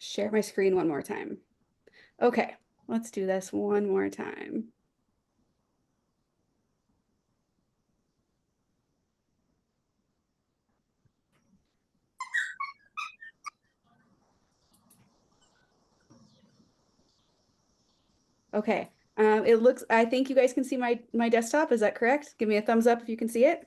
share my screen one more time. Okay, let's do this one more time. Okay. I think you guys can see my desktop. Is that correct? Give me a thumbs up if you can see it.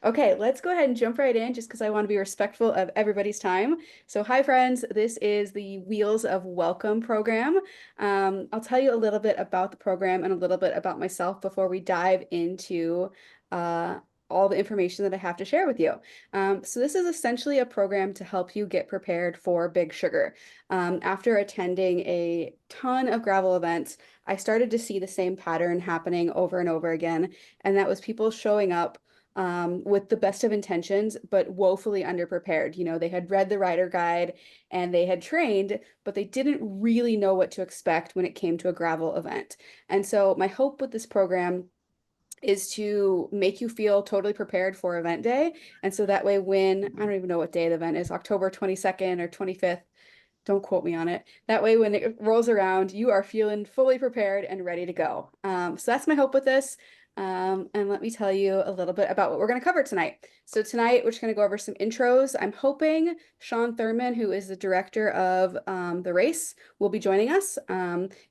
Okay, let's go ahead and jump right in just because I want to be respectful of everybody's time. So, hi friends, this is the Wheels of Welcome program. I'll tell you a little bit about the program and a little bit about myself before we dive into uh, all the information that I have to share with you. So, this is essentially a program to help you get prepared for Big Sugar. After attending a ton of gravel events, I started to see the same pattern happening over and over again, and that was people showing up with the best of intentions, but woefully underprepared. You know, they had read the rider guide and they had trained, but they didn't really know what to expect when it came to a gravel event. And so, my hope with this program is to make you feel totally prepared for event day. And so that way, when I don't even know what day the event is, October 22nd or 25th, don't quote me on it. That way, when it rolls around, you are feeling fully prepared and ready to go. So that's my hope with this. And let me tell you a little bit about what we're going to cover tonight. So tonight, we're just going to go over some intros. I'm hoping Sean Thurman, who is the director of the race, will be joining us.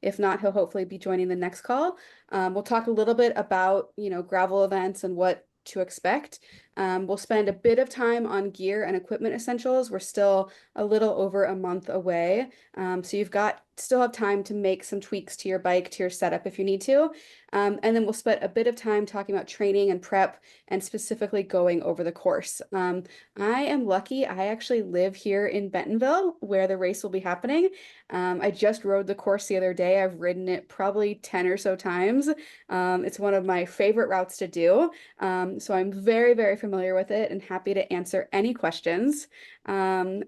If not, he'll hopefully be joining the next call. We'll talk a little bit about, gravel events and what to expect. We'll spend a bit of time on gear and equipment essentials. We're still a little over a month away. So you've got still have time to make some tweaks to your bike, to your setup if you need to. And then we'll spend a bit of time talking about training and prep and specifically going over the course. I am lucky. I actually live here in Bentonville where the race will be happening. I just rode the course the other day. I've ridden it probably 10 or so times. It's one of my favorite routes to do. So I'm very, very familiar with it and happy to answer any questions. And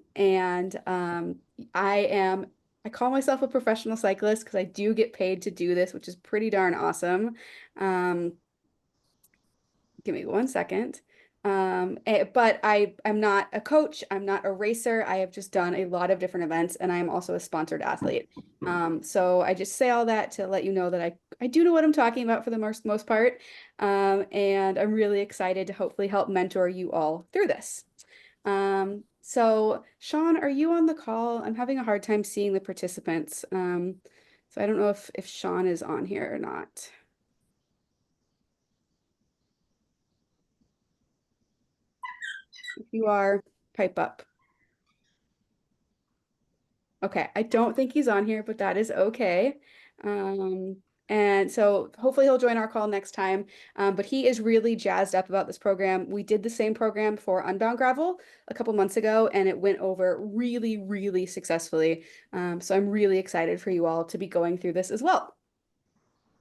I am, I call myself a professional cyclist because I do get paid to do this, which is pretty darn awesome. Um, Give me one second. But I'm not a coach. I'm not a racer. I have just done a lot of different events, and I am also a sponsored athlete. So I just say all that to let you know that I do know what I'm talking about for the most part. And I'm really excited to hopefully help mentor you all through this. So Sean, are you on the call? I'm having a hard time seeing the participants. So I don't know if Sean is on here or not. If you are, pipe up. Okay, I don't think he's on here, but that is okay. Um, and so hopefully he'll join our call next time. But he is really jazzed up about this program. We did the same program for Unbound Gravel a couple months ago, and it went over really, really successfully. So I'm really excited for you all to be going through this as well.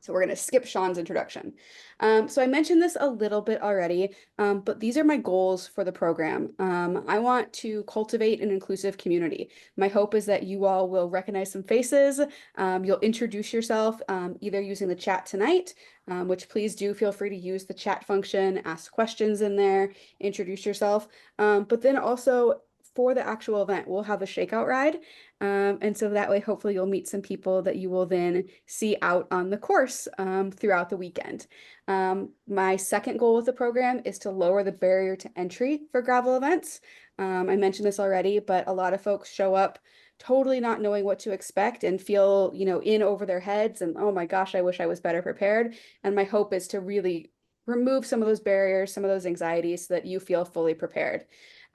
So we're going to skip Sean's introduction. So I mentioned this a little bit already, but these are my goals for the program. I want to cultivate an inclusive community. My hope is that you all will recognize some faces. You'll introduce yourself either using the chat tonight, which please do feel free to use the chat function, ask questions in there, introduce yourself. But then also for the actual event, we'll have a shakeout ride. And so that way, hopefully, you'll meet some people that you will then see out on the course throughout the weekend. My second goal with the program is to lower the barrier to entry for gravel events. I mentioned this already, but a lot of folks show up totally not knowing what to expect and feel, in over their heads and, oh my gosh, I wish I was better prepared. And my hope is to really remove some of those barriers, some of those anxieties so that you feel fully prepared.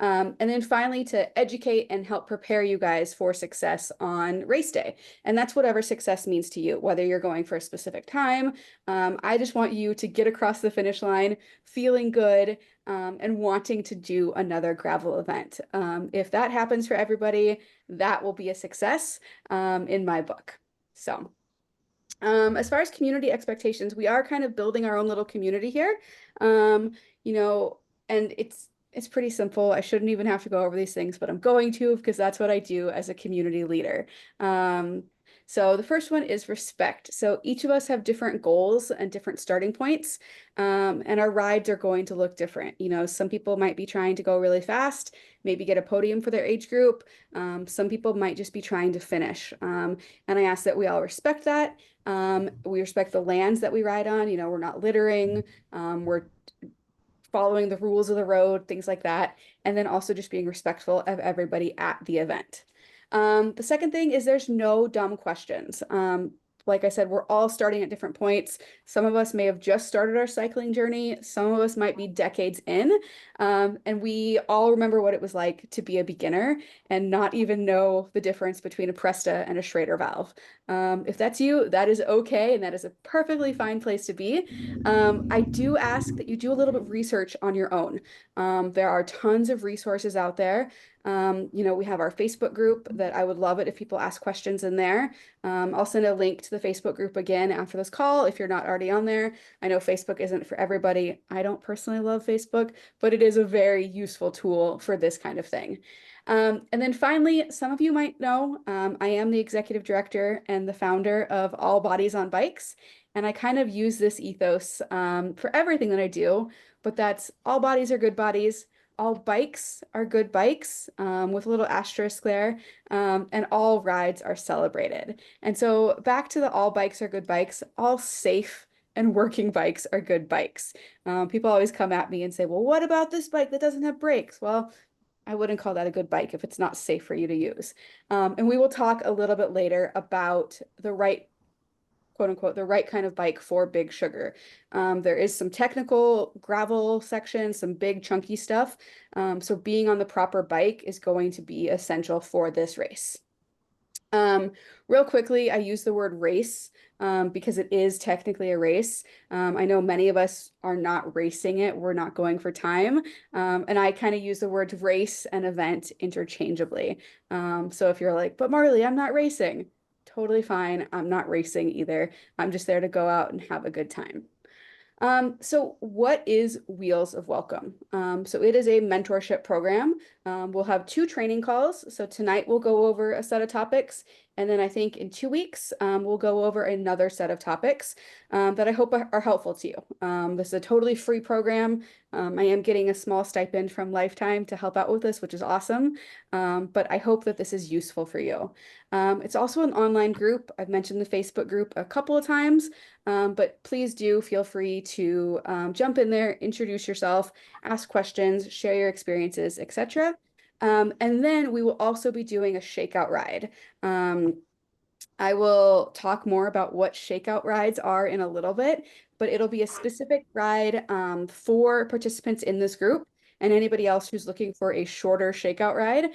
And then finally, to educate and help prepare you guys for success on race day. And that's whatever success means to you, whether you're going for a specific time. I just want you to get across the finish line feeling good and wanting to do another gravel event. If that happens for everybody, that will be a success in my book. So. As far as community expectations, we are kind of building our own little community here. Um, you know, and it's pretty simple. I shouldn't even have to go over these things, but I'm going to because that's what I do as a community leader. So the first one is respect. So each of us have different goals and different starting points, and our rides are going to look different. You know, some people might be trying to go really fast, maybe get a podium for their age group. Some people might just be trying to finish. And I ask that we all respect that. We respect the lands that we ride on. You know, we're not littering. We're following the rules of the road, things like that, and then also just being respectful of everybody at the event. The second thing is there's no dumb questions. Like I said, we're all starting at different points. Some of us may have just started our cycling journey. Some of us might be decades in. And we all remember what it was like to be a beginner and not even know the difference between a Presta and a Schrader valve. If that's you, that is okay. And that is a perfectly fine place to be. I do ask that you do a little bit of research on your own. There are tons of resources out there. You know, we have our Facebook group that I would love it if people ask questions in there. I'll send a link to the Facebook group again after this call if you're not already on there. I know Facebook isn't for everybody. I don't personally love Facebook, but it is a very useful tool for this kind of thing. And then finally, some of you might know, I am the executive director and the founder of All Bodies on Bikes. And I kind of use this ethos for everything that I do, but that's all bodies are good bodies, all bikes are good bikes, with a little asterisk there, and all rides are celebrated. And so back to the all bikes are good bikes, all safe and working bikes are good bikes. People always come at me and say, well, what about this bike that doesn't have brakes? Well, I wouldn't call that a good bike if it's not safe for you to use. And we will talk a little bit later about the right quote unquote, the right kind of bike for Big Sugar. There is some technical gravel section, some big chunky stuff. So being on the proper bike is going to be essential for this race. Real quickly, I use the word race because it is technically a race. I know many of us are not racing it. We're not going for time. And I kind of use the words race and event interchangeably. So if you're like, but Marley, I'm not racing, totally fine. I'm not racing either. I'm just there to go out and have a good time. So what is Wheels of Welcome? So it is a mentorship program. We'll have two training calls. So tonight we'll go over a set of topics, and then I think in 2 weeks we'll go over another set of topics that I hope are helpful to you. This is a totally free program. I am getting a small stipend from Lifetime to help out with this, which is awesome. But I hope that this is useful for you. It's also an online group. I've mentioned the Facebook group a couple of times. But please do feel free to jump in there, introduce yourself, ask questions, share your experiences, etc. And then we will also be doing a shakeout ride. I will talk more about what shakeout rides are in a little bit, but it'll be a specific ride for participants in this group and anybody else who's looking for a shorter shakeout ride.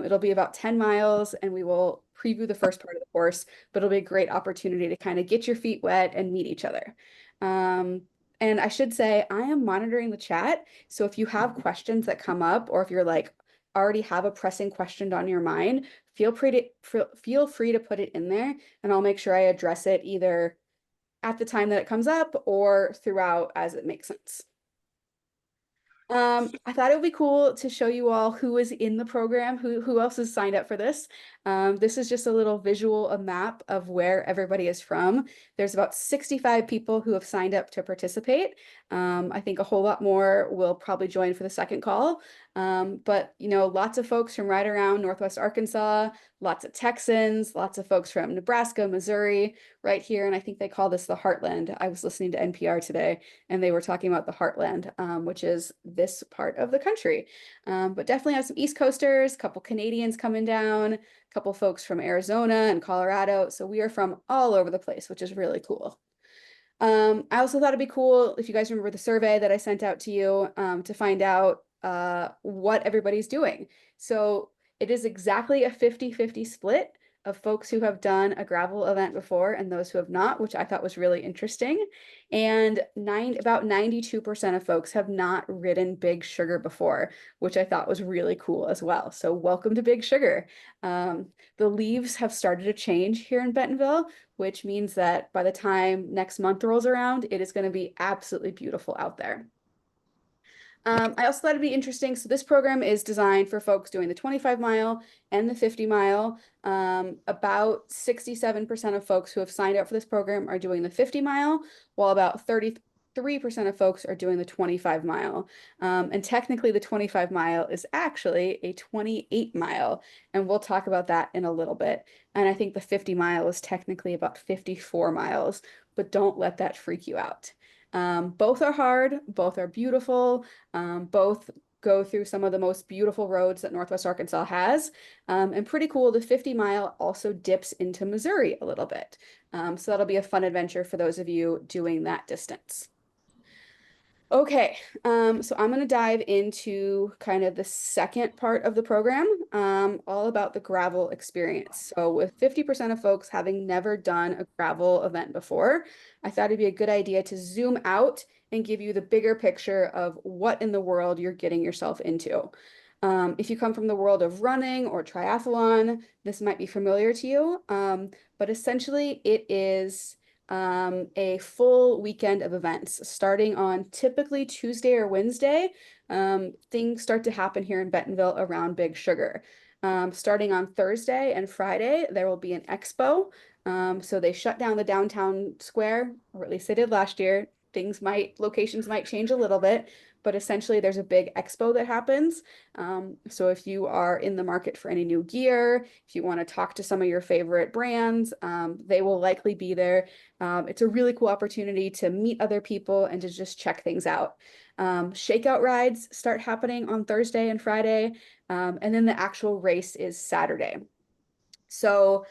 It'll be about 10 miles and we will preview the first part of the course, but it'll be a great opportunity to kind of get your feet wet and meet each other. And I should say, I am monitoring the chat. So if you have questions that come up, or if you're like, already have a pressing question on your mind, feel free to put it in there, and I'll make sure I address it either at the time that it comes up or throughout as it makes sense. I thought it would be cool to show you all who is in the program, who else has signed up for this. This is just a little visual, a map of where everybody is from. There's about 65 people who have signed up to participate. I think a whole lot more will probably join for the second call. But you know, lots of folks from right around Northwest Arkansas, lots of Texans, lots of folks from Nebraska, Missouri, right here. And I think they call this the Heartland. I was listening to NPR today and they were talking about the Heartland, which is this part of the country. But definitely have some East Coasters, a couple Canadians coming down, a couple folks from Arizona and Colorado. So we are from all over the place, which is really cool. I also thought it'd be cool if you guys remember the survey that I sent out to you to find out what everybody's doing. So it is exactly a 50-50 split of folks who have done a gravel event before and those who have not, which I thought was really interesting. And about 92% of folks have not ridden Big Sugar before, which I thought was really cool as well. So welcome to Big Sugar. The leaves have started to change here in Bentonville, which means that by the time next month rolls around, it is going to be absolutely beautiful out there. I also thought it'd be interesting. So this program is designed for folks doing the 25 mile and the 50 mile. About 67% of folks who have signed up for this program are doing the 50 mile, while about 33% of folks are doing the 25 mile. And technically the 25 mile is actually a 28 mile, and we'll talk about that in a little bit. And I think the 50 mile is technically about 54 miles, but don't let that freak you out. Both are hard, both are beautiful, both go through some of the most beautiful roads that Northwest Arkansas has. And pretty cool, the 50 mile also dips into Missouri a little bit. So that'll be a fun adventure for those of you doing that distance. Okay, so I'm going to dive into kind of the second part of the program, all about the gravel experience. So with 50% of folks having never done a gravel event before, I thought it'd be a good idea to zoom out and give you the bigger picture of what in the world you're getting yourself into. If you come from the world of running or triathlon, this might be familiar to you, but essentially it is a full weekend of events starting on typically Tuesday or Wednesday. Things start to happen here in Bentonville around Big Sugar. Starting on Thursday and Friday, there will be an expo. So they shut down the downtown square, or at least they did last year. Locations might change a little bit, but essentially there's a big expo that happens. So if you are in the market for any new gear, if you want to talk to some of your favorite brands, they will likely be there. It's a really cool opportunity to meet other people and to just check things out. Shakeout rides start happening on Thursday and Friday, and then the actual race is Saturday. So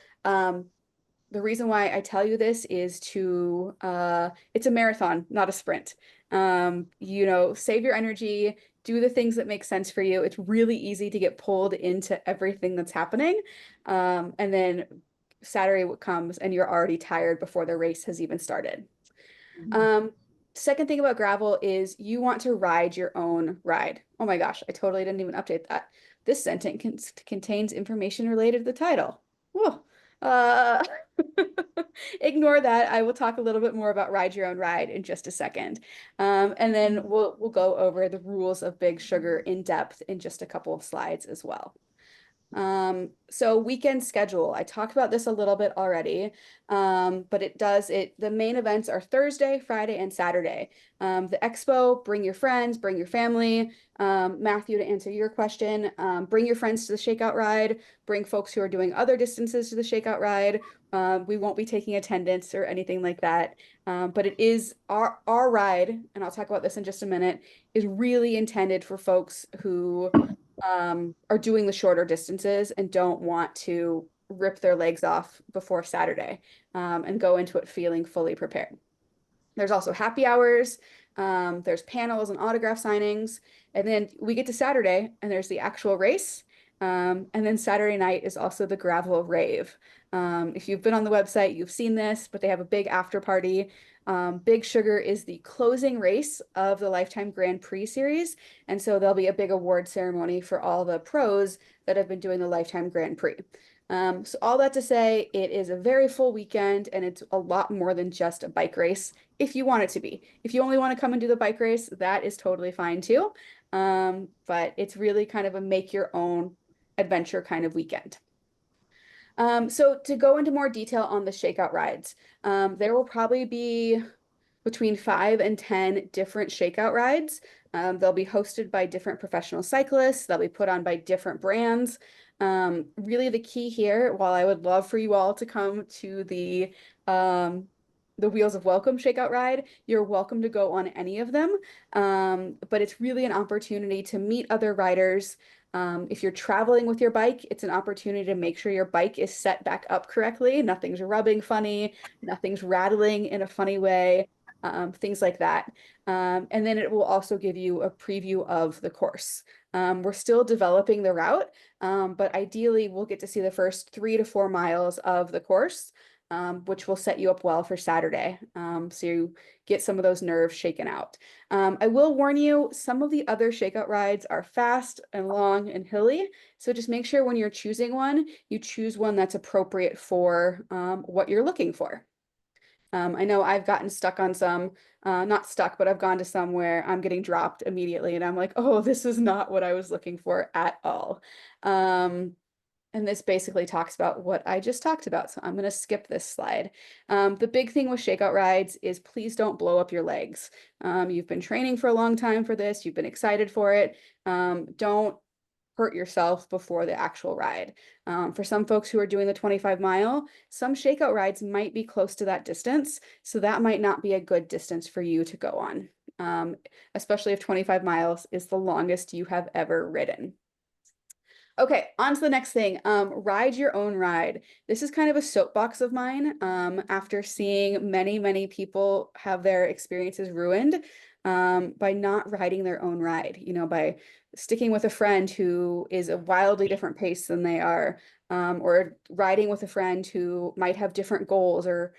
the reason why I tell you this is it's a marathon, not a sprint. Save your energy, do the things that make sense for you. It's really easy to get pulled into everything that's happening. And then Saturday comes and you're already tired before the race has even started. Second thing about gravel is you want to ride your own ride. Oh my gosh, I totally didn't even update that. This sentence contains information related to the title. Whoa. Uh, Ignore that. I will talk a little bit more about Ride Your Own Ride in just a second. And then we'll go over the rules of Big Sugar in depth in just a couple of slides as well. So weekend schedule, I talked about this a little bit already, but the main events are Thursday, Friday, and Saturday. The expo, bring your friends, bring your family. Matthew, to answer your question, bring your friends to the Shakeout Ride, bring folks who are doing other distances to the Shakeout Ride. We won't be taking attendance or anything like that, but it is our ride, and I'll talk about this in just a minute, is really intended for folks who are doing the shorter distances and don't want to rip their legs off before Saturday, and go into it feeling fully prepared. There's also happy hours, there's panels and autograph signings, and then we get to Saturday and there's the actual race. And then Saturday night is also the gravel rave. If you've been on the website, you've seen this, but they have a big after party. Big Sugar is the closing race of the Lifetime Grand Prix series. And so there'll be a big award ceremony for all the pros that have been doing the Lifetime Grand Prix. So all that to say, it is a very full weekend and it's a lot more than just a bike race if you want it to be. If you only want to come and do the bike race, that is totally fine too. But it's really kind of a make your own adventure kind of weekend. So to go into more detail on the shakeout rides, there will probably be between 5 and 10 different shakeout rides. They'll be hosted by different professional cyclists. They'll be put on by different brands. Really the key here, while I would love for you all to come to the Wheels of Welcome shakeout ride, you're welcome to go on any of them. But it's really an opportunity to meet other riders. If you're traveling with your bike, it's an opportunity to make sure your bike is set back up correctly. Nothing's rubbing funny, nothing's rattling in a funny way, things like that. And then it will also give you a preview of the course. We're still developing the route, but ideally we'll get to see the first 3 to 4 miles of the course, which will set you up well for Saturday. So you get some of those nerves shaken out. I will warn you, some of the other shakeout rides are fast and long and hilly. So just make sure when you're choosing one, you choose one that's appropriate for what you're looking for. I know I've gotten stuck on some, not stuck, but I've gone to some where I'm getting dropped immediately and I'm like, oh, this is not what I was looking for at all. And this basically talks about what I just talked about. So I'm going to skip this slide. The big thing with shakeout rides is please don't blow up your legs. You've been training for a long time for this. You've been excited for it. Don't hurt yourself before the actual ride. For some folks who are doing the 25-mile, some shakeout rides might be close to that distance. So that might not be a good distance for you to go on, especially if 25 miles is the longest you have ever ridden. Okay, on to the next thing. Ride your own ride. This is kind of a soapbox of mine. After seeing many people have their experiences ruined by not riding their own ride, by sticking with a friend who is a wildly different pace than they are, or riding with a friend who might have different goals, or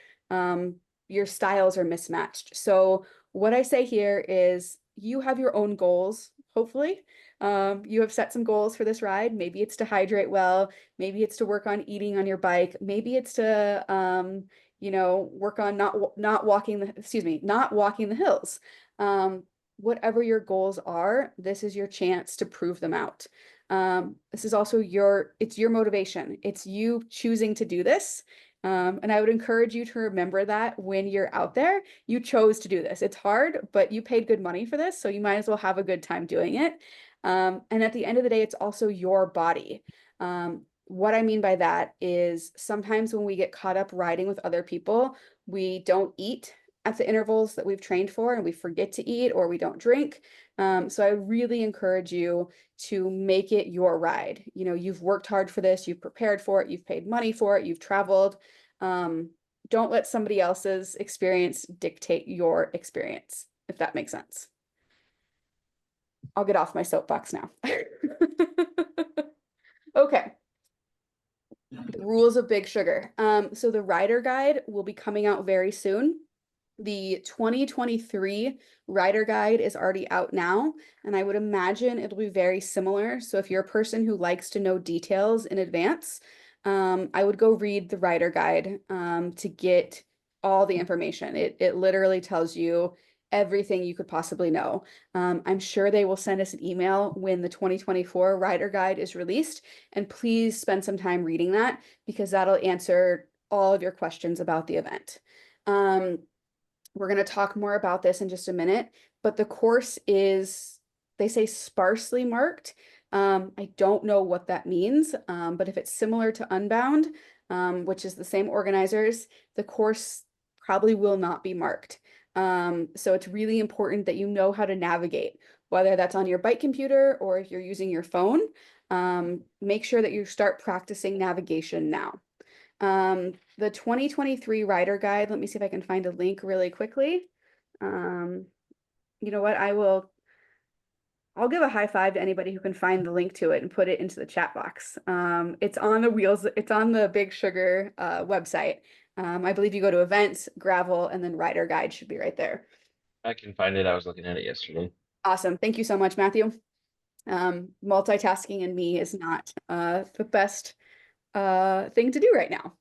your styles are mismatched. So what I say here is you have your own goals, hopefully. You have set some goals for this ride. Maybe it's to hydrate well. Maybe it's to work on eating on your bike. Maybe it's to, work on not walking the hills. Whatever your goals are, this is your chance to prove them out. This is also it's your motivation. It's you choosing to do this. And I would encourage you to remember that when you're out there, you chose to do this. It's hard, but you paid good money for this, so you might as well have a good time doing it. And at the end of the day, it's also your body. What I mean by that is sometimes when we get caught up riding with other people, we don't eat at the intervals that we've trained for and we forget to eat, or we don't drink. So I really encourage you to make it your ride. You've worked hard for this, you've prepared for it, you've paid money for it, you've traveled. Don't let somebody else's experience dictate your experience, if that makes sense. I'll get off my soapbox now. Okay. The rules of Big Sugar. So the rider guide will be coming out very soon. The 2023 rider guide is already out now, and I would imagine it'll be very similar. So if you're a person who likes to know details in advance, I would go read the rider guide to get all the information. It literally tells you everything you could possibly know. I'm sure they will send us an email when the 2024 rider guide is released, and please spend some time reading that because that'll answer all of your questions about the event. We're going to talk more about this in just a minute, but the course is, they say, sparsely marked. I don't know what that means, but if it's similar to Unbound, which is the same organizers, the course probably will not be marked. So it's really important that you know how to navigate, whether that's on your bike computer or if you're using your phone. Make sure that you start practicing navigation now. The 2023 rider guide, let me see if I can find a link really quickly. You know what, I'll give a high five to anybody who can find the link to it and put it into the chat box. It's on the Big Sugar website. I believe you go to events, gravel, and then rider guide should be right there. I can find it. I was looking at it yesterday. Awesome. Thank you so much, Matthew. Multitasking in me is not the best thing to do right now.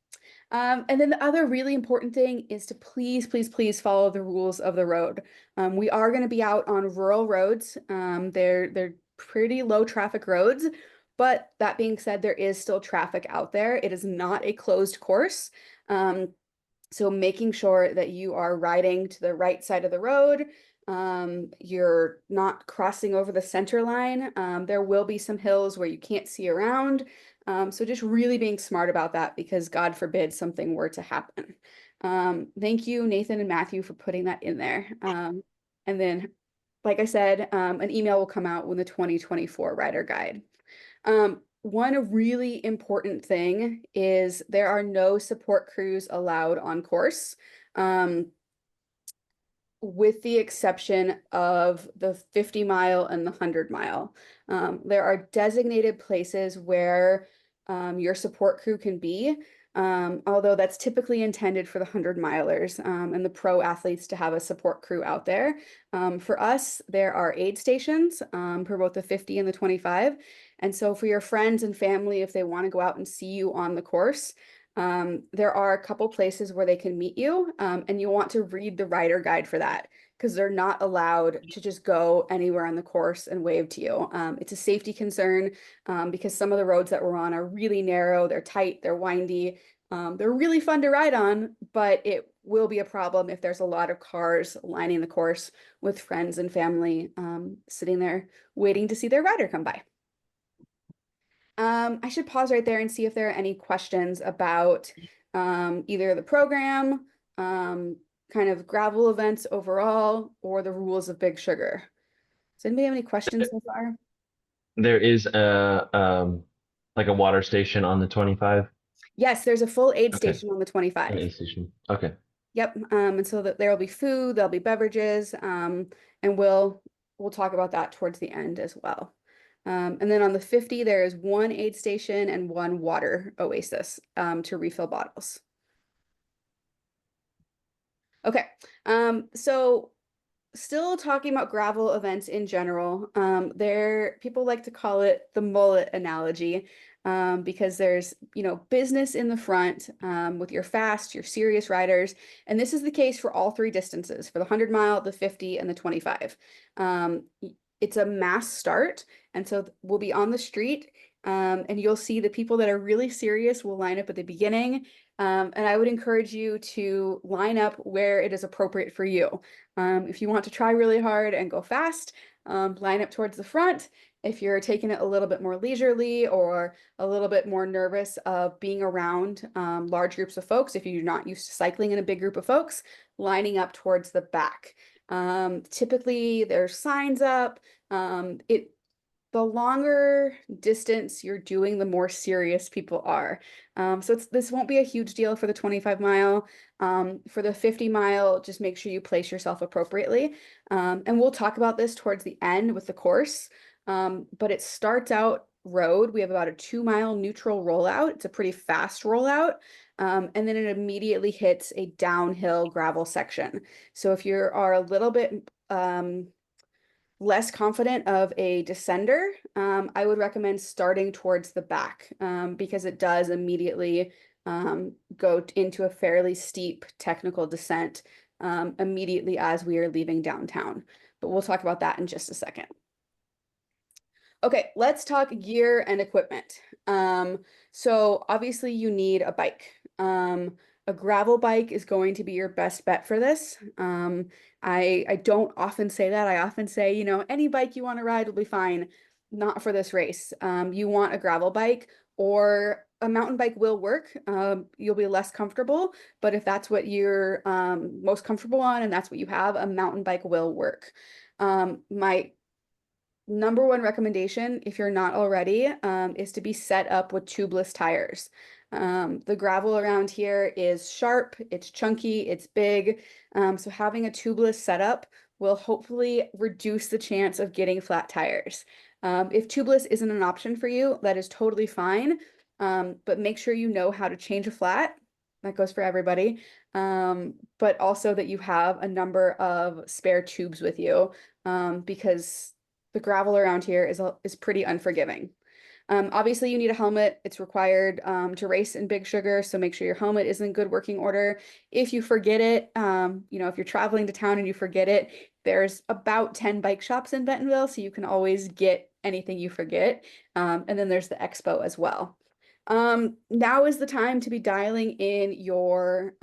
And then the other really important thing is to please follow the rules of the road. We are going to be out on rural roads. They're pretty low traffic roads, but that being said, there is still traffic out there. It is not a closed course. So making sure that you are riding to the right side of the road, you're not crossing over the center line. There will be some hills where you can't see around. So just really being smart about that because God forbid something were to happen. Thank you, Nathan and Matthew, for putting that in there. And then, like I said, an email will come out when the 2024 rider guide. One really important thing is there are no support crews allowed on course. With the exception of the 50-mile and the 100-mile. There are designated places where your support crew can be, although that's typically intended for the 100-milers and the pro athletes to have a support crew out there. For us, there are aid stations for both the 50 and the 25. And so for your friends and family, if they want to go out and see you on the course, There are a couple places where they can meet you, and you want to read the rider guide for that because they're not allowed to just go anywhere on the course and wave to you. It's a safety concern because some of the roads that we're on are really narrow, they're tight, they're windy. They're really fun to ride on, but it will be a problem if there's a lot of cars lining the course with friends and family sitting there waiting to see their rider come by. I should pause right there and see if there are any questions about either the program, kind of gravel events overall, or the rules of Big Sugar. Does anybody have any questions so far? There is a like a water station on the 25. Yes, there's a full aid Okay. station on the An 25. aid station. Okay. Yep. And so that there will be food, there'll be beverages, and we'll talk about that towards the end as well. And then on the 50, there is one aid station and one water oasis to refill bottles. Okay. So still talking about gravel events in general, there people like to call it the mullet analogy, because there's, business in the front, with your fast, your serious riders, and this is the case for all three distances, for the 100 mile, the 50, and the 25. It's a mass start, and so we'll be on the street, and you'll see the people that are really serious will line up at the beginning. And I would encourage you to line up where it is appropriate for you. If you want to try really hard and go fast, line up towards the front. If you're taking it a little bit more leisurely or a little bit more nervous of being around large groups of folks, if you're not used to cycling in a big group of folks, lining up towards the back. Typically, there's signs up. The longer distance you're doing, the more serious people are. So this won't be a huge deal for the 25 mile. For the 50 mile, just make sure you place yourself appropriately. And we'll talk about this towards the end with the course. But it starts out road. We have about a 2 mile neutral rollout. It's a pretty fast rollout. And then it immediately hits a downhill gravel section. So if you are a little bit less confident of a descender, I would recommend starting towards the back, because it does immediately go into a fairly steep technical descent immediately as we are leaving downtown. But we'll talk about that in just a second. Okay, let's talk gear and equipment. So obviously you need a bike. A gravel bike is going to be your best bet for this. I don't often say that. I often say, any bike you want to ride will be fine. Not for this race. You want a gravel bike, or a mountain bike will work. You'll be less comfortable, but if that's what you're most comfortable on and that's what you have, a mountain bike will work. My number one recommendation, if you're not already, is to be set up with tubeless tires. The gravel around here is sharp, it's chunky, it's big. So having a tubeless setup will hopefully reduce the chance of getting flat tires. If tubeless isn't an option for you, that is totally fine. But make sure you know how to change a flat. That goes for everybody. But also that you have a number of spare tubes with you, because the gravel around here is pretty unforgiving. Obviously, you need a helmet. It's required to race in Big Sugar, so make sure your helmet is in good working order. If you forget it, if you're traveling to town and you forget it, there's about 10 bike shops in Bentonville, so you can always get anything you forget. And then there's the expo as well. Now is the time to be dialing in your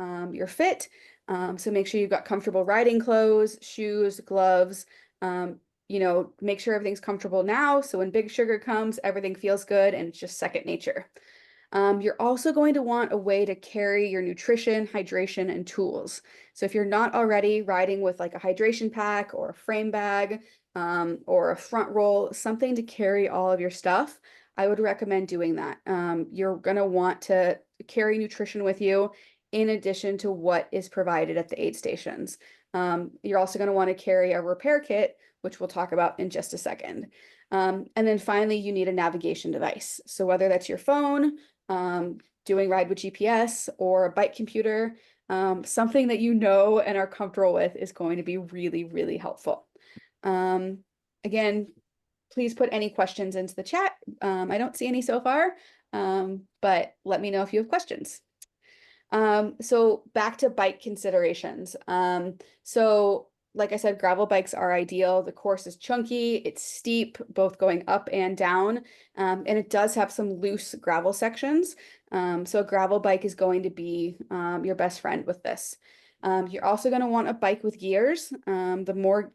fit. So make sure you've got comfortable riding clothes, shoes, gloves. Make sure everything's comfortable now. So when Big Sugar comes, everything feels good and it's just second nature. You're also going to want a way to carry your nutrition, hydration, and tools. So if you're not already riding with like a hydration pack or a frame bag, or a front roll, something to carry all of your stuff, I would recommend doing that. You're going to want to carry nutrition with you in addition to what is provided at the aid stations. You're also going to want to carry a repair kit, which we'll talk about in just a second. And then finally, you need a navigation device. So whether that's your phone, doing Ride with GPS, or a bike computer, something that you know and are comfortable with is going to be really, really helpful. Again, please put any questions into the chat. I don't see any so far, but let me know if you have questions. So back to bike considerations. So like I said, gravel bikes are ideal. The course is chunky, it's steep, both going up and down, and it does have some loose gravel sections. So a gravel bike is going to be your best friend with this. You're also going to want a bike with gears. The more,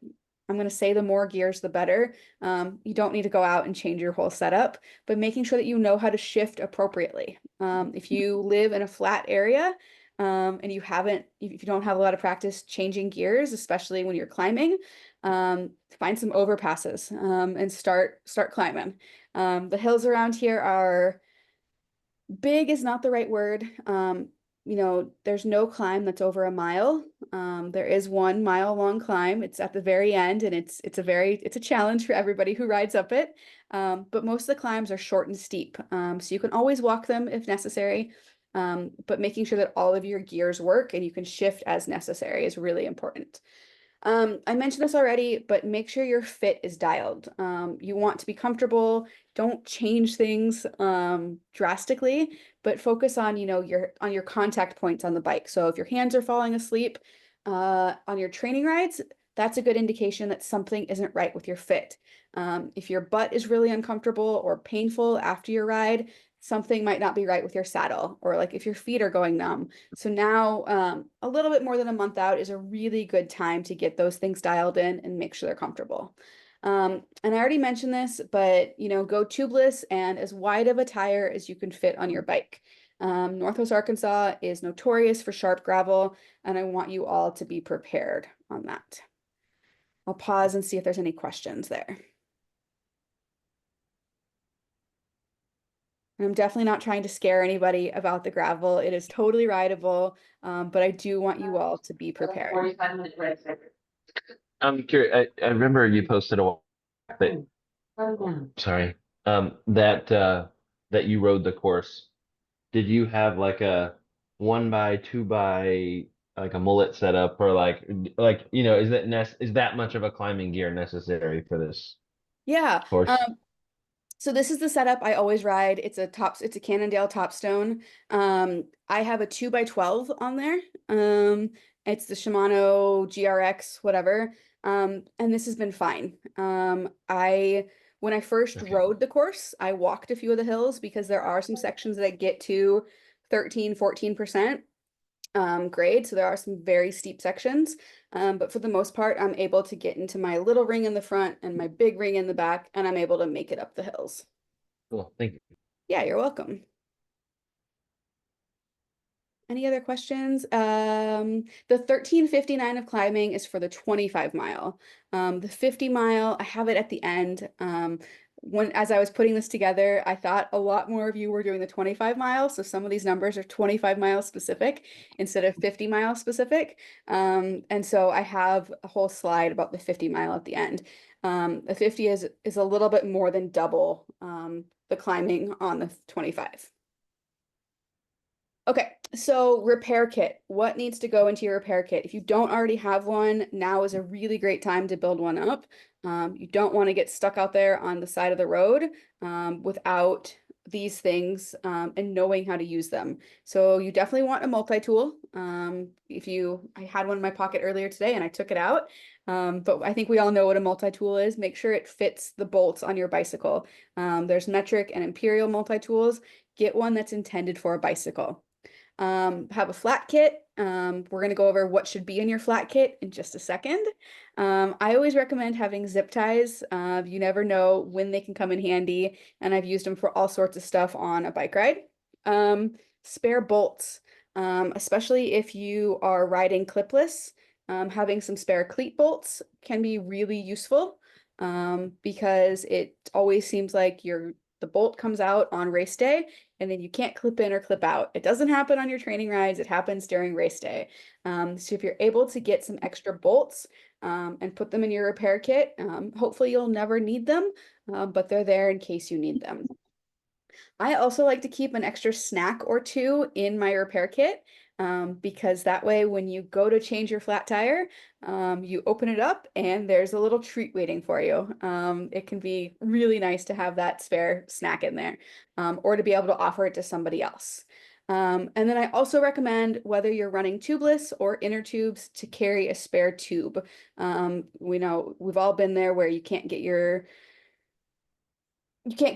I'm going to say the more gears, the better. You don't need to go out and change your whole setup, but making sure that you know how to shift appropriately. If you live in a flat area, and if you don't have a lot of practice changing gears, especially when you're climbing, find some overpasses, and start climbing. The hills around here are big is not the right word. There's no climb that's over a mile. There is 1 mile long climb. It's at the very end, and it's a challenge for everybody who rides up it. But most of the climbs are short and steep. So you can always walk them if necessary. But making sure that all of your gears work and you can shift as necessary is really important. I mentioned this already, but make sure your fit is dialed. You want to be comfortable. Don't change things drastically, but focus on, your contact points on the bike. So if your hands are falling asleep on your training rides, that's a good indication that something isn't right with your fit. If your butt is really uncomfortable or painful after your ride, something might not be right with your saddle, or like if your feet are going numb. So now, a little bit more than a month out is a really good time to get those things dialed in and make sure they're comfortable. And I already mentioned this, but go tubeless and as wide of a tire as you can fit on your bike. Northwest Arkansas is notorious for sharp gravel, and I want you all to be prepared on that. I'll pause and see if there's any questions there. And I'm definitely not trying to scare anybody about the gravel. It is totally rideable, but I do want you all to be prepared. 45-minute ride. I'm curious. I remember you posted a while back that sorry, that you rode the course. Did you have like a 1 by 2 by like a mullet setup, or is that much of a climbing gear necessary for this Yeah. course? So this is the setup I always ride. It's a Cannondale Topstone. I have a 2x12 on there. It's the Shimano GRX, whatever. And this has been fine. When I first Okay. rode the course, I walked a few of the hills because there are some sections that get to 13, 14% grade. So there are some very steep sections. But for the most part, I'm able to get into my little ring in the front and my big ring in the back, and I'm able to make it up the hills. Cool. Thank you. Yeah, you're welcome. Any other questions? The 1359 of climbing is for the 25 mile. The 50 mile, I have it at the end. As I was putting this together, I thought a lot more of you were doing the 25 miles. So some of these numbers are 25 miles specific instead of 50 miles specific. And so I have a whole slide about the 50 mile at the end. The 50 is a little bit more than double the climbing on the 25. Okay, so repair kit. What needs to go into your repair kit? If you don't already have one, now is a really great time to build one up. You don't want to get stuck out there on the side of the road without these things and knowing how to use them. So you definitely want a multi-tool. I had one in my pocket earlier today and I took it out. But I think we all know what a multi-tool is. Make sure it fits the bolts on your bicycle. There's metric and imperial multi-tools. Get one that's intended for a bicycle. Have a flat kit. We're going to go over what should be in your flat kit in just a second. I always recommend having zip ties. You never know when they can come in handy, and I've used them for all sorts of stuff on a bike ride. Spare bolts, especially if you are riding clipless. Having some spare cleat bolts can be really useful because it always seems like the bolt comes out on race day and then you can't clip in or clip out. It doesn't happen on your training rides. It happens during race day. So if you're able to get some extra bolts and put them in your repair kit, hopefully you'll never need them, but they're there in case you need them. I also like to keep an extra snack or two in my repair kit because that way when you go to change your flat tire, you open it up and there's a little treat waiting for you. It can be really nice to have that spare snack in there or to be able to offer it to somebody else. And then I also recommend, whether you're running tubeless or inner tubes, to carry a spare tube. We know we've all been there where you can't get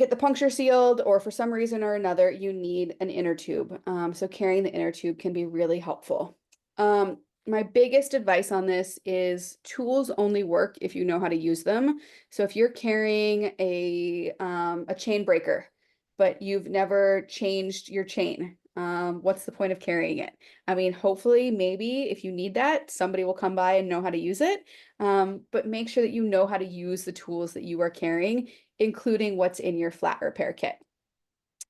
the puncture sealed, or for some reason or another, you need an inner tube. So carrying the inner tube can be really helpful. My biggest advice on this is tools only work if you know how to use them. So if you're carrying a chain breaker, but you've never changed your chain, what's the point of carrying it? I mean, hopefully, maybe if you need that, somebody will come by and know how to use it. But make sure that you know how to use the tools that you are carrying, including what's in your flat repair kit.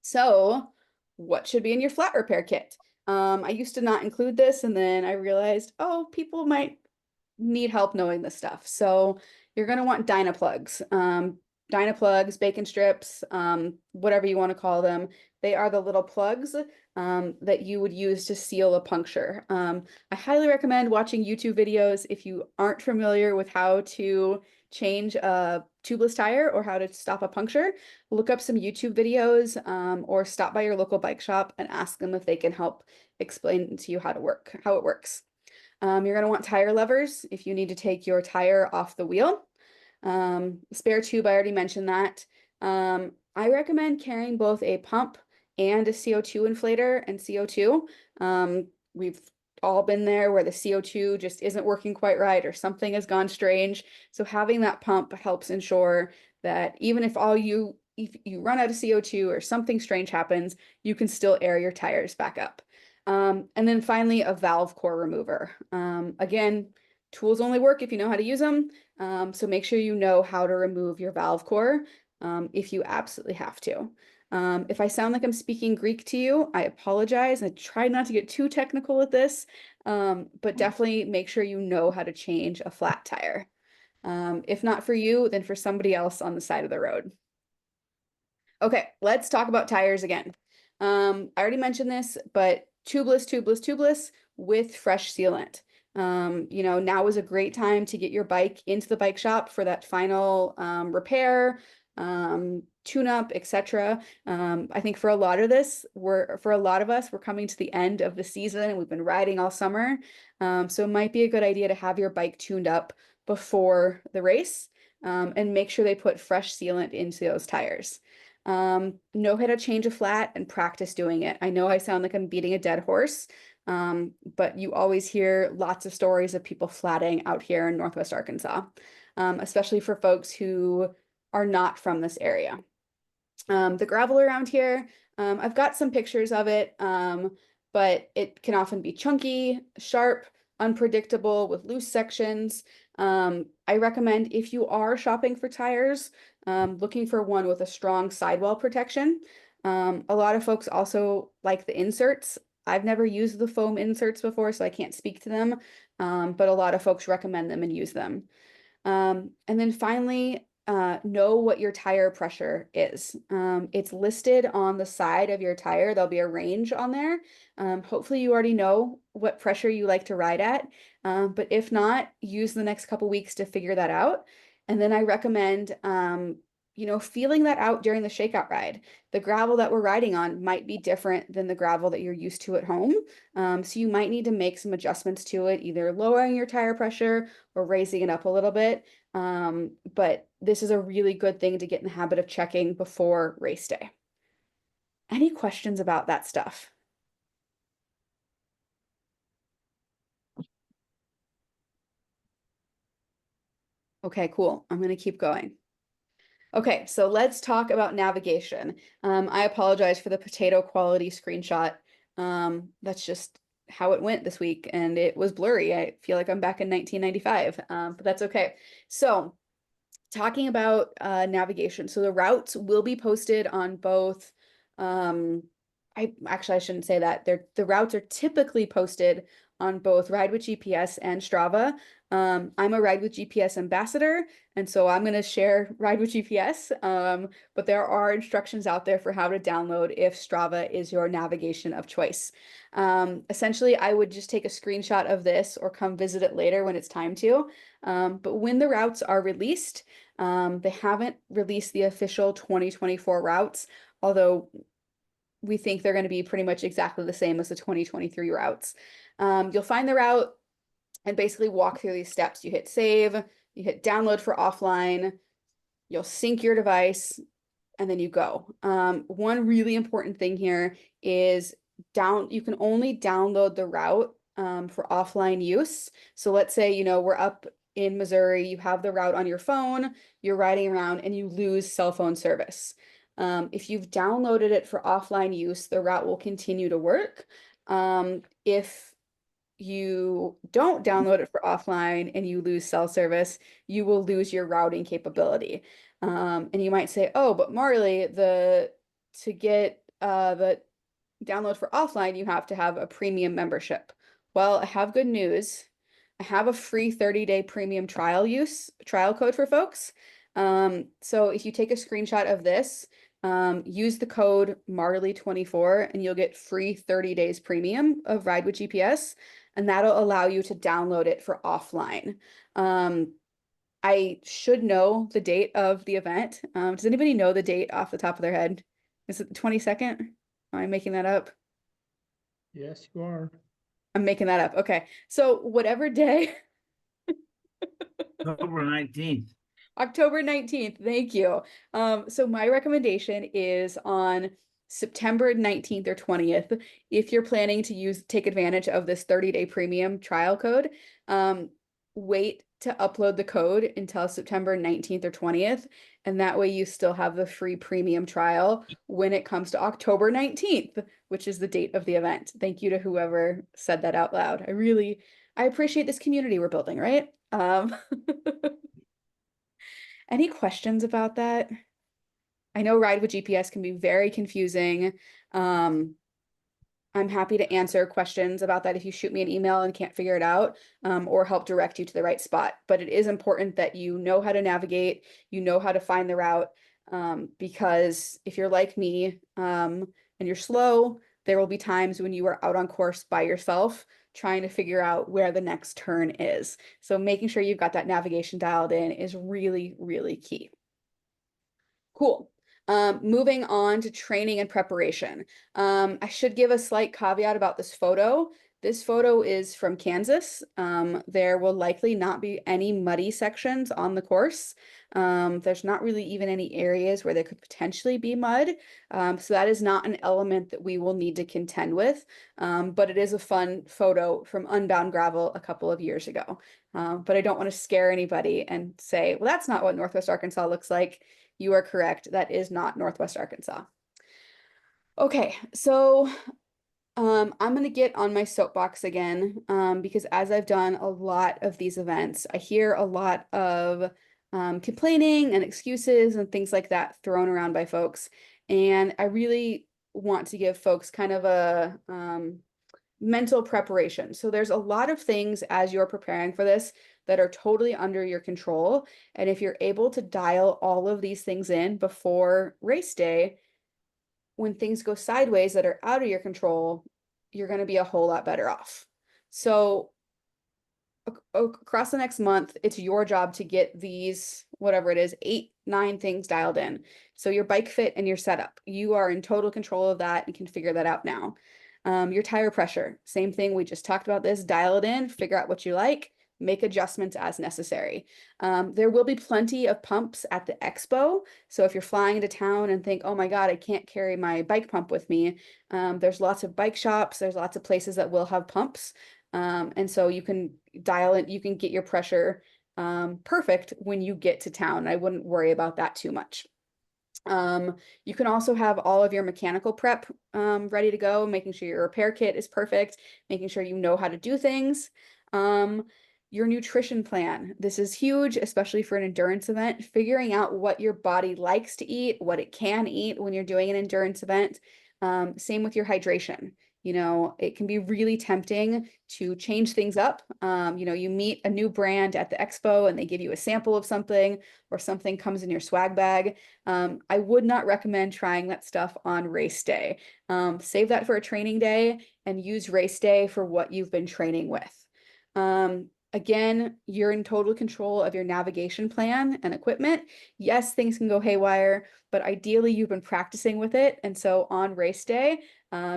So, what should be in your flat repair kit? I used to not include this, and then I realized, oh, people might need help knowing this stuff. So you're going to want Dynaplugs. Dynaplugs, bacon strips, whatever you want to call them. They are the little plugs that you would use to seal a puncture. I highly recommend watching YouTube videos if you aren't familiar with how to change a tubeless tire or how to stop a puncture. Look up some YouTube videos, or stop by your local bike shop and ask them if they can help explain to you how it works. You're going to want tire levers if you need to take your tire off the wheel. Spare tube, I already mentioned that. I recommend carrying both a pump and a CO2 inflator and CO2. We've all been there where the CO2 just isn't working quite right, or something has gone strange. So having that pump helps ensure that even if you run out of CO2 or something strange happens, you can still air your tires back up. And then finally, a valve core remover. Again, tools only work if you know how to use them. So make sure you know how to remove your valve core if you absolutely have to. If I sound like I'm speaking Greek to you, I apologize. I try not to get too technical with this, but definitely make sure you know how to change a flat tire. If not for you, then for somebody else on the side of the road. Okay, let's talk about tires again. I already mentioned this, but tubeless with fresh sealant. Now is a great time to get your bike into the bike shop for that final repair, tune-up, etc. I think for a lot of us, we're coming to the end of the season and we've been riding all summer. So it might be a good idea to have your bike tuned up before the race, and make sure they put fresh sealant into those tires. Know how to change a flat and practice doing it. I know I sound like I'm beating a dead horse, but you always hear lots of stories of people flatting out here in Northwest Arkansas, especially for folks who are not from this area. The gravel around here, I've got some pictures of it, but it can often be chunky, sharp, unpredictable with loose sections. I recommend, if you are shopping for tires, looking for one with a strong sidewall protection. A lot of folks also like the inserts. I've never used the foam inserts before, so I can't speak to them, but a lot of folks recommend them and use them. And then finally, know what your tire pressure is. It's listed on the side of your tire. There'll be a range on there. Hopefully you already know what pressure you like to ride at. But if not, use the next couple weeks to figure that out. And then I recommend, feeling that out during the shakeout ride. The gravel that we're riding on might be different than the gravel that you're used to at home. So you might need to make some adjustments to it, either lowering your tire pressure or raising it up a little bit. But this is a really good thing to get in the habit of checking before race day. Any questions about that stuff? Okay, cool. I'm going to keep going. Okay, so let's talk about navigation. I apologize for the potato quality screenshot. That's just how it went this week, and it was blurry. I feel like I'm back in 1995, but that's okay. So talking about navigation. So the routes will be posted on both. I shouldn't say that. The routes are typically posted on both Ride with GPS and Strava. I'm a Ride with GPS ambassador, and so I'm going to share Ride with GPS. But there are instructions out there for how to download if Strava is your navigation of choice. Essentially, I would just take a screenshot of this or come visit it later when it's time to. But when the routes are released, they haven't released the official 2024 routes, although we think they're going to be pretty much exactly the same as the 2023 routes. You'll find the route and basically walk through these steps. You hit save, you hit download for offline, you'll sync your device, and then you go. One really important thing here is you can only download the route for offline use. So let's say, you know, we're up in Missouri, you have the route on your phone, you're riding around and you lose cell phone service. If you've downloaded it for offline use, the route will continue to work. If you don't download it for offline and you lose cell service, you will lose your routing capability. And you might say, oh, but Marley, to get the download for offline, you have to have a premium membership. Well, I have good news. I have a free 30-day premium trial code for folks. So if you take a screenshot of this, use the code Marley24 and you'll get free 30 days premium of Ride with GPS, and that'll allow you to download it for offline. I should know the date of the event. Does anybody know the date off the top of their head? Is it the 22nd? Am I making that up? Yes, you are. I'm making that up. Okay. So whatever day, October 19th. October 19th. Thank you. So my recommendation is on September 19th or 20th. If you're planning to take advantage of this 30-day premium trial code, wait to upload the code until September 19th or 20th. And that way you still have the free premium trial when it comes to October 19th, which is the date of the event. Thank you to whoever said that out loud. I appreciate this community we're building, right? Any questions about that? I know Ride with GPS can be very confusing. I'm happy to answer questions about that if you shoot me an email and can't figure it out, or help direct you to the right spot. But it is important that you know how to navigate, you know how to find the route, because if you're like me and you're slow, there will be times when you are out on course by yourself trying to figure out where the next turn is. So making sure you've got that navigation dialed in is really, really key. Cool. Moving on to training and preparation. I should give a slight caveat about this photo. This photo is from Kansas. There will likely not be any muddy sections on the course. There's not really even any areas where there could potentially be mud. So that is not an element that we will need to contend with. But it is a fun photo from Unbound Gravel a couple of years ago. But I don't want to scare anybody and say, well, that's not what Northwest Arkansas looks like. You are correct. That is not Northwest Arkansas. Okay, so I'm going to get on my soapbox again, because as I've done a lot of these events, I hear a lot of complaining and excuses and things like that thrown around by folks. And I really want to give folks kind of a mental preparation. So there's a lot of things as you're preparing for this that are totally under your control. And if you're able to dial all of these things in before race day, when things go sideways that are out of your control, you're going to be a whole lot better off. So across the next month, it's your job to get these, whatever it is, 8, 9 things dialed in. So your bike fit and your setup, you are in total control of that and can figure that out now. Your tire pressure, same thing. We just talked about this, dial it in, figure out what you like, make adjustments as necessary. There will be plenty of pumps at the expo. So if you're flying into town and think, oh my God, I can't carry my bike pump with me, there's lots of bike shops, there's lots of places that will have pumps. And so you can dial it, you can get your pressure perfect when you get to town. I wouldn't worry about that too much. You can also have all of your mechanical prep ready to go, making sure your repair kit is perfect, making sure you know how to do things. Your nutrition plan. This is huge, especially for an endurance event, figuring out what your body likes to eat, what it can eat when you're doing an endurance event. Same with your hydration. You know, it can be really tempting to change things up. You know, you meet a new brand at the expo and they give you a sample of something, or something comes in your swag bag. I would not recommend trying that stuff on race day. Save that for a training day and use race day for what you've been training with. Again, you're in total control of your navigation plan and equipment. Yes, things can go haywire, but ideally you've been practicing with it. And so on race day,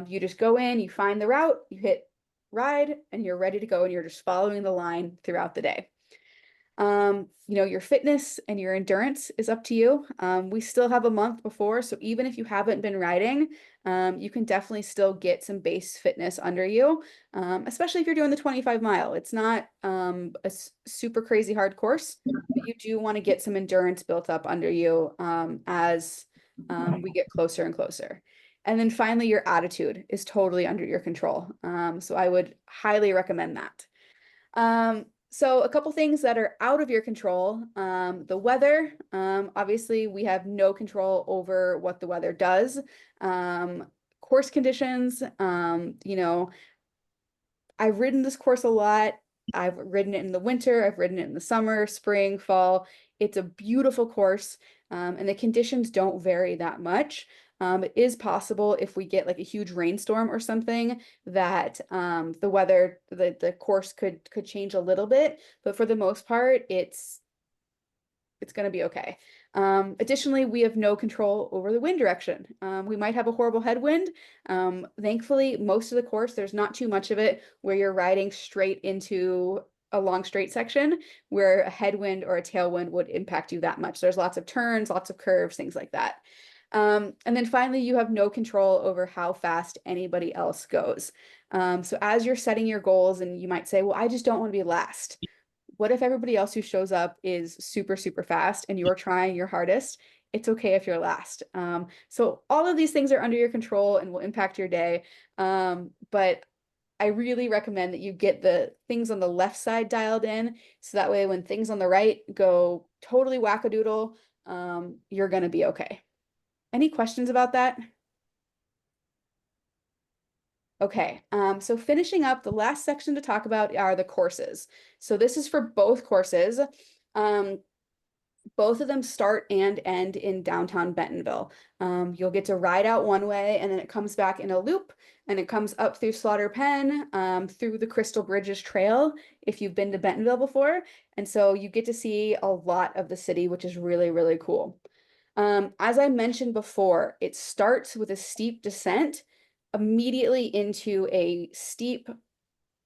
you just go in, you find the route, you hit ride, and you're ready to go, and you're just following the line throughout the day. You know, your fitness and your endurance is up to you. We still have a month before, so even if you haven't been riding, you can definitely still get some base fitness under you, especially if you're doing the 25 mile. It's not super crazy hard course, but you do want to get some endurance built up under you as we get closer and closer. And then finally, your attitude is totally under your control. So I would highly recommend that. So a couple things that are out of your control, the weather, obviously we have no control over what the weather does. Course conditions, you know, I've ridden this course a lot. I've ridden it in the winter, I've ridden it in the summer, spring, fall. It's a beautiful course, and the conditions don't vary that much. It is possible if we get like a huge rainstorm or something that the weather, the course could change a little bit, but for the most part, it's going to be okay. Additionally, we have no control over the wind direction. We might have a horrible headwind. Thankfully, most of the course, there's not too much of it where you're riding straight into a long straight section where a headwind or a tailwind would impact you that much. There's lots of turns, lots of curves, things like that. And then finally, you have no control over how fast anybody else goes. So as you're setting your goals, and you might say, well, I just don't want to be last. What if everybody else who shows up is super, super fast and you're trying your hardest? It's okay if you're last. So all of these things are under your control and will impact your day. But I really recommend that you get the things on the left side dialed in. So that way, when things on the right go totally wackadoodle, you're going to be okay. Any questions about that? Okay, so finishing up, the last section to talk about are the courses. So this is for both courses. Both of them start and end in downtown Bentonville. You'll get to ride out one way, and then it comes back in a loop, and it comes up through Slaughter Pen, through the Crystal Bridges Trail, if you've been to Bentonville before. And so you get to see a lot of the city, which is really, really cool. As I mentioned before, it starts with a steep descent immediately into a steep,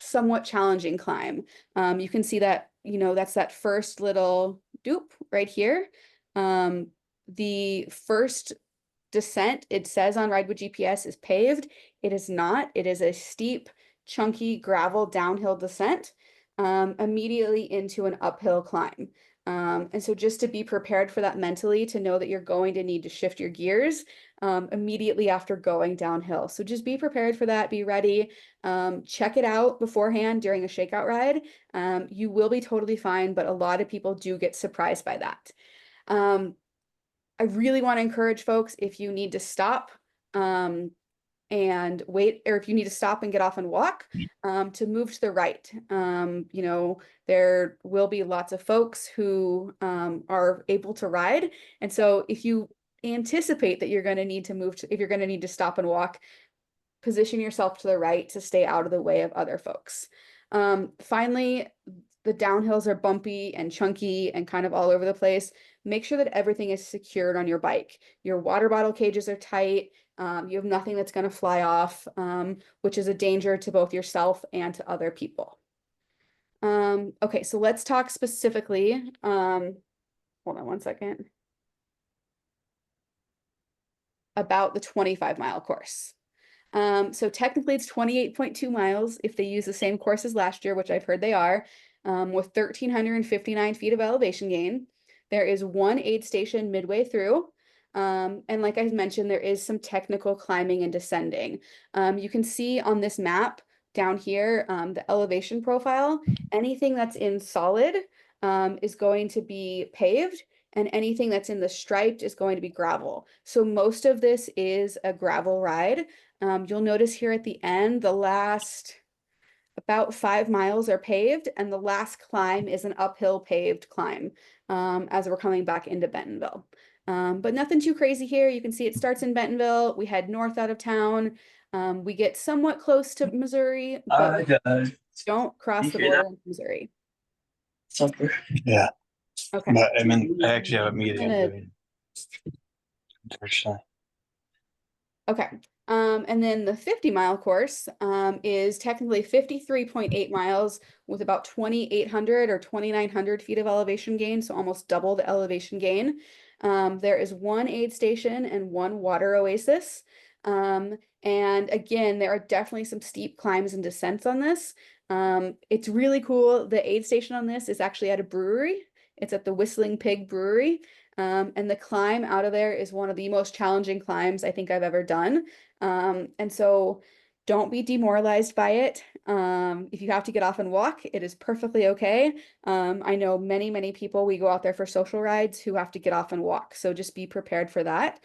somewhat challenging climb. You can see that, you know, that's that first little doop right here. The first descent, it says on Ride with GPS, is paved. It is not. It is a steep, chunky gravel downhill descent immediately into an uphill climb. And so just to be prepared for that mentally, to know that you're going to need to shift your gears immediately after going downhill. So just be prepared for that, be ready, check it out beforehand during a shakeout ride. You will be totally fine, but a lot of people do get surprised by that. I really want to encourage folks, if you need to stop and wait, or if you need to stop and get off and walk, to move to the right. You know, there will be lots of folks who are able to ride. And so if you anticipate that you're going to need to move to, if you're going to need to stop and walk, position yourself to the right to stay out of the way of other folks. Finally, the downhills are bumpy and chunky and kind of all over the place. Make sure that everything is secured on your bike. Your water bottle cages are tight. You have nothing that's going to fly off, which is a danger to both yourself and to other people. Okay, so let's talk specifically. Hold on one second. About the 25-mile course. So technically it's 28.2 miles if they use the same course as last year, which I've heard they are, with 1,359 feet of elevation gain. There is one aid station midway through. And like I mentioned, there is some technical climbing and descending. You can see on this map down here, the elevation profile. Anything that's in solid is going to be paved, and anything that's in the striped is going to be gravel. So most of this is a gravel ride. You'll notice here at the end, the last about 5 miles are paved, and the last climb is an uphill paved climb as we're coming back into Bentonville. But nothing too crazy here. You can see it starts in Bentonville. We head north out of town. We get somewhat close to Missouri, but don't cross the border into Missouri. Yeah, Okay. but I actually have a meeting I'm Gonna- doing. Unfortunately. Okay. And then the 50-mile course is technically 53.8 miles with about 2,800 or 2,900 feet of elevation gain, so almost double the elevation gain. There is one aid station and one water oasis. And again, there are definitely some steep climbs and descents on this. It's really cool. The aid station on this is actually at a brewery. It's at the Whistling Pig Brewery. And the climb out of there is one of the most challenging climbs I think I've ever done. And so don't be demoralized by it. If you have to get off and walk, it is perfectly okay. I know many, many people, we go out there for social rides who have to get off and walk. So just be prepared for that.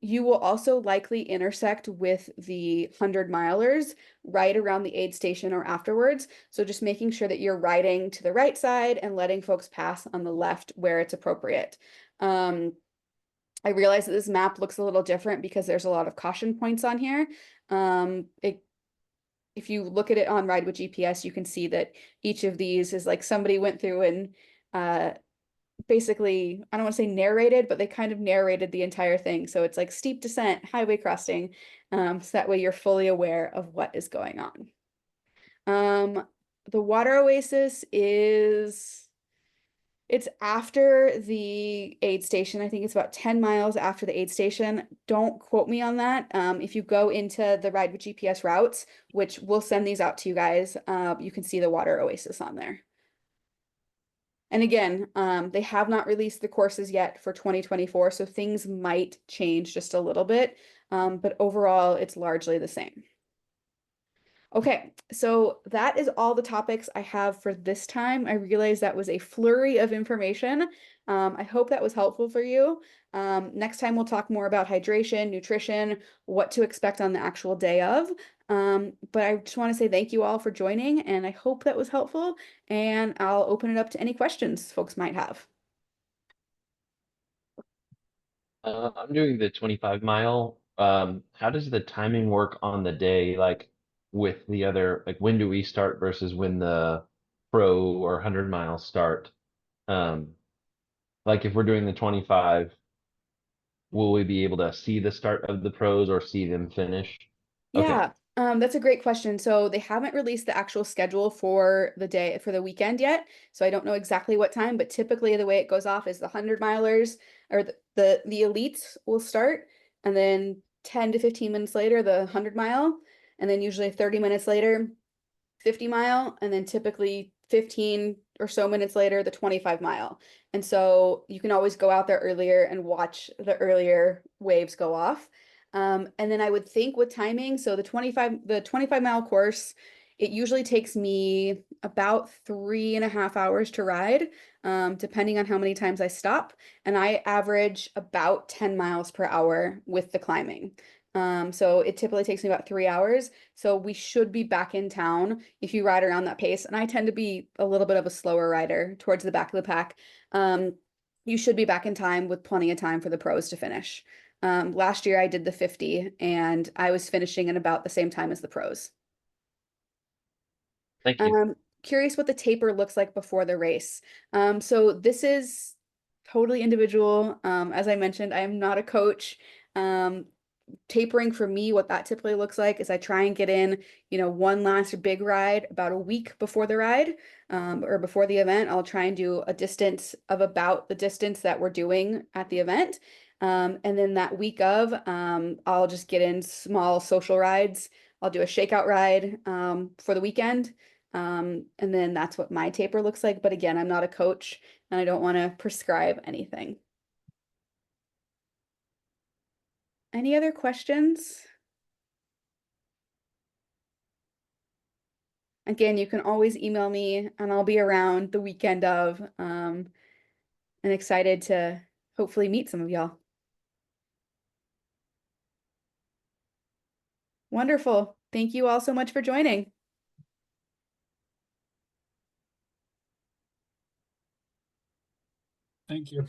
You will also likely intersect with the 100-milers right around the aid station or afterwards. So just making sure that you're riding to the right side and letting folks pass on the left where it's appropriate. I realize that this map looks a little different because there's a lot of caution points on here. If you look at it on Ride with GPS, you can see that each of these is like somebody went through and basically, I don't want to say narrated, but they kind of narrated the entire thing. So it's like steep descent, highway crossing, so that way you're fully aware of what is going on. The water oasis it's after the aid station. I think it's about 10 miles after the aid station. Don't quote me on that. If you go into the Ride with GPS routes, which we'll send these out to you guys, you can see the water oasis on there. And again, they have not released the courses yet for 2024, so things might change just a little bit, but overall, it's largely the same. Okay, so that is all the topics I have for this time. I realize that was a flurry of information. I hope that was helpful for you. Next time we'll talk more about hydration, nutrition, what to expect on the actual day of. But I just want to say thank you all for joining, and I hope that was helpful, and I'll open it up to any questions folks might have. I'm doing the 25-mile. How does the timing work on the day, like with the other, like when do we start versus when the pro or 100 miles start? Like if we're doing the 25, will we be able to see the start of the pros or see them finish? Okay. Yeah, that's a great question. So they haven't released the actual schedule for the weekend yet. So I don't know exactly what time, but typically the way it goes off is the 100-milers or the elites will start, and then 10 to 15 minutes later, the 100-mile, and then usually 30 minutes later, 50-mile, and then typically 15 or so minutes later, the 25-mile. And so you can always go out there earlier and watch the earlier waves go off. And then I would think with timing, so the 25-mile course, it usually takes me about 3.5 hours to ride, depending on how many times I stop. And I average about 10 miles per hour with the climbing. So it typically takes me about 3 hours. So we should be back in town if you ride around that pace. And I tend to be a little bit of a slower rider towards the back of the pack. You should be back in time with plenty of time for the pros to finish. Last year I did the 50 and I was finishing in about the same time as the pros. Thank you. Curious what the taper looks like before the race. So this is totally individual. As I mentioned, I am not a coach. Tapering for me, what that typically looks like is I try and get in, one last big ride about a week before the ride, or before the event. I'll try and do a distance of about the distance that we're doing at the event. And then that week of, I'll just get in small social rides. I'll do a shakeout ride for the weekend. And then that's what my taper looks like. But again, I'm not a coach and I don't want to prescribe anything. Any other questions? Again, you can always email me and I'll be around the weekend of, and excited to hopefully meet some of y'all. Wonderful. Thank you all so much for joining. Thank you.